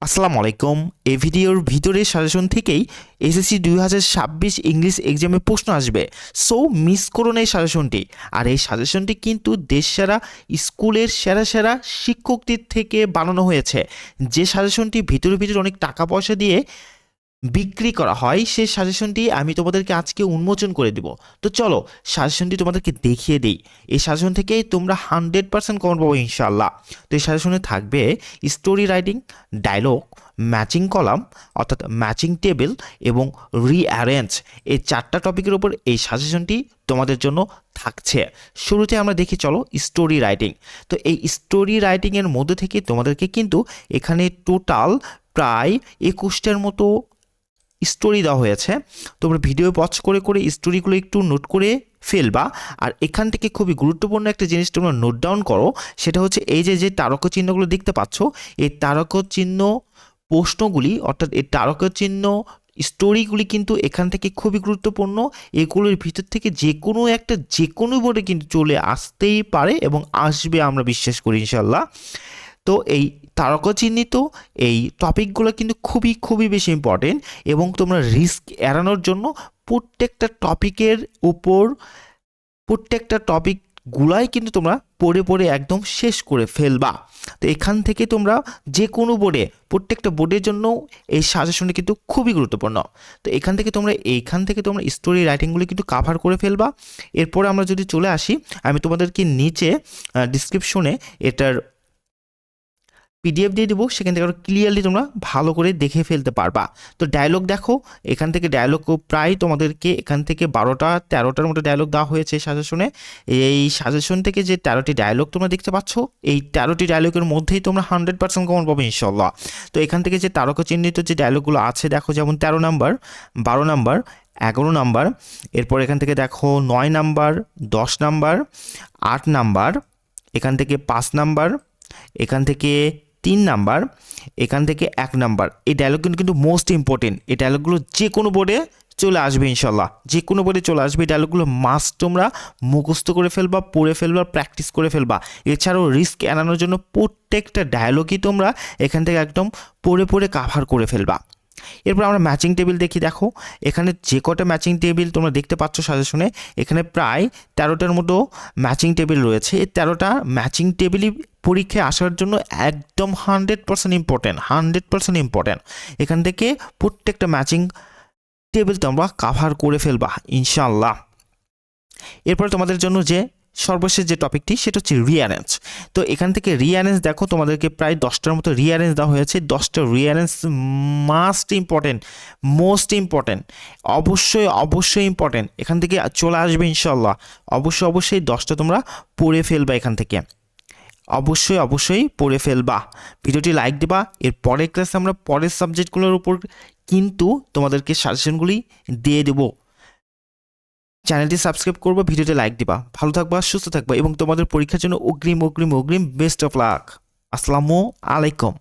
আসসালামু আলাইকুম। এই ভিডিওর ভিতরে সাজেশন থেকেই এসএসসি 2026 ইংলিশ এক্সামে প্রশ্ন আসবে, সো মিস করো না এই সাজেশনটি। আর এই সাজেশনটি কিন্তু দেশ সেরা স্কুলের সেরা সেরা শিক্ষকদের থেকে বানানো হয়েছে। যে সাজেশনটি ভিতরে ভিতরে অনেক টাকা পয়সা দিয়ে বিক্রি করা হয়, সেই সাজেশনটি আমি তোমাদেরকে আজকে উন্মোচন করে দিব। তো চলো সাজেশনটি তোমাদেরকে দেখিয়ে দিই। এই সাজেশন থেকেই তোমরা 100% কমন পাবো ইনশাল্লাহ। তো এই সাজেশনে থাকবে story writing, dialogue, matching column অর্থাৎ ম্যাচিং টেবিল এবং রিঅ্যারেঞ্জ। এই চারটা টপিকের উপর এই সাজেশনটি তোমাদের জন্য থাকছে। শুরুতে আমরা দেখি চলো স্টোরি রাইটিং। তো এই স্টোরি রাইটিংয়ের মধ্যে থেকে তোমাদেরকে কিন্তু এখানে টোটাল প্রায় 21টার মতো স্টোরি দেওয়া হয়েছে। তোমরা ভিডিও পজ করে করে স্টোরিগুলো একটু নোট করে ফেলবা। আর এখান থেকে খুবই গুরুত্বপূর্ণ একটা জিনিস তোমরা নোট ডাউন করো, সেটা হচ্ছে এই যে তারকা চিহ্নগুলো দেখতে পাচ্ছ, এই তারকা চিহ্ন প্রশ্নগুলি অর্থাৎ এই তারকা চিহ্ন স্টোরিগুলি কিন্তু এখান থেকে খুবই গুরুত্বপূর্ণ। এগুলোর ভিতর থেকে যে কোনো বোর্ডে কিন্তু চলে আসতেই পারে এবং আসবে, আমরা বিশ্বাস করি ইনশাল্লাহ। তো এই তারকা চিহ্নিত এই টপিকগুলো কিন্তু খুবই খুবই বেশি ইম্পর্টেন্ট এবং তোমরা রিস্ক এড়ানোর জন্য প্রত্যেকটা টপিকের উপর প্রত্যেকটা টপিকগুলাই কিন্তু তোমরা পড়ে পড়ে একদম শেষ করে ফেলবা। তো এখান থেকে তোমরা যে কোনো বোর্ডে প্রত্যেকটা বোর্ডের জন্য এই সাজেশনটি কিন্তু খুবই গুরুত্বপূর্ণ। তো এইখান থেকে তোমরা স্টোরি রাইটিংগুলি কিন্তু কাভার করে ফেলবা। এরপরে আমরা যদি চলে আসি, আমি তোমাদেরকে নিচে ডিসক্রিপশনে এটার পিডিএফ দিয়ে দেবো, সেখান থেকে আরও ক্লিয়ারলি তোমরা ভালো করে দেখে ফেলতে পারবা। তো ডায়লগ দেখো, এখান থেকে ডায়লগ প্রায় তোমাদেরকে এখান থেকে 12-13টার মতো ডায়লগ দেওয়া হয়েছে সাজেশনে। এই সাজেশন থেকে যে 13টি ডায়লগ তোমরা দেখতে পাচ্ছ, এই 13টি ডায়লগের মধ্যেই তোমরা 100% কমন পাবে ইনশাল্লাহ। তো এখান থেকে যে তারকা চিহ্নিত যে ডায়লগগুলো আছে দেখো, যেমন 13 নাম্বার, 12 নাম্বার, 11 নাম্বার, এরপর এখান থেকে দেখো 9 নাম্বার, 10 নাম্বার, 8 নাম্বার, এখান থেকে 5 নাম্বার, এখান থেকে 3 নাম্বার, এখান থেকে 1 নাম্বার। এই ডায়লগগুলো কিন্তু মোস্ট ইম্পর্টেন্ট। এই ডায়লগগুলো যে কোনো বোর্ডে চলে আসবে ইনশাল্লাহ, যে কোনো বোর্ডে চলে আসবে। এই ডায়লগগুলো মাস্ট তোমরা মুখস্থ করে ফেলবা, পড়ে ফেলবা, প্র্যাকটিস করে ফেলবা। এছাড়াও রিস্ক এড়ানোর জন্য প্রত্যেকটা ডায়লগই তোমরা এখান থেকে একদম পড়ে পড়ে কাভার করে ফেলবা। এরপর আমরা ম্যাচিং টেবিল দেখি। দেখো এখানে যে কটা ম্যাচিং টেবিল তোমরা দেখতে পাচ্ছ সাজেশনে, এখানে প্রায় 13টার মতো ম্যাচিং টেবিল রয়েছে। এই 13টা ম্যাচিং টেবিলই পরীক্ষায় আসার জন্য একদম 100% ইম্পর্টেন্ট। এখান থেকে প্রত্যেকটা ম্যাচিং টেবিল তোমরা কাভার করে ফেলবা ইনশাল্লাহ। এরপর তোমাদের জন্য যে সর্বশেষ যে টপিকটি, সেটা হচ্ছে রিঅ্যারেঞ্জ। তো এখান থেকে রিঅ্যারেঞ্জ দেখো, তোমাদেরকে প্রায় 10টার মতো রিঅ্যারেঞ্জ দেওয়া হয়েছে। 10টা রিঅ্যারেঞ্জ মোস্ট ইম্পর্টেন্ট, অবশ্যই ইম্পর্টেন্ট। এখান থেকে চলে আসবে ইনশাল্লাহ। অবশ্যই 10টা তোমরা পড়ে ফেলবা, এখান থেকে অবশ্যই পড়ে ফেলবা। ভিডিওটি লাইক দিবা। এর পরের ক্লাসে আমরা পরের সাবজেক্টগুলোর উপর কিন্তু তোমাদেরকে সাজেশনগুলি দিয়ে দেবো। চ্যানেলটি সাবস্ক্রাইব করবা, ভিডিওতে লাইক দিবা। ভালো থাকবা, সুস্থ থাকবা এবং তোমাদের পরীক্ষার জন্য অগ্রিম বেস্ট অফ লাক। আসসালামু আলাইকুম।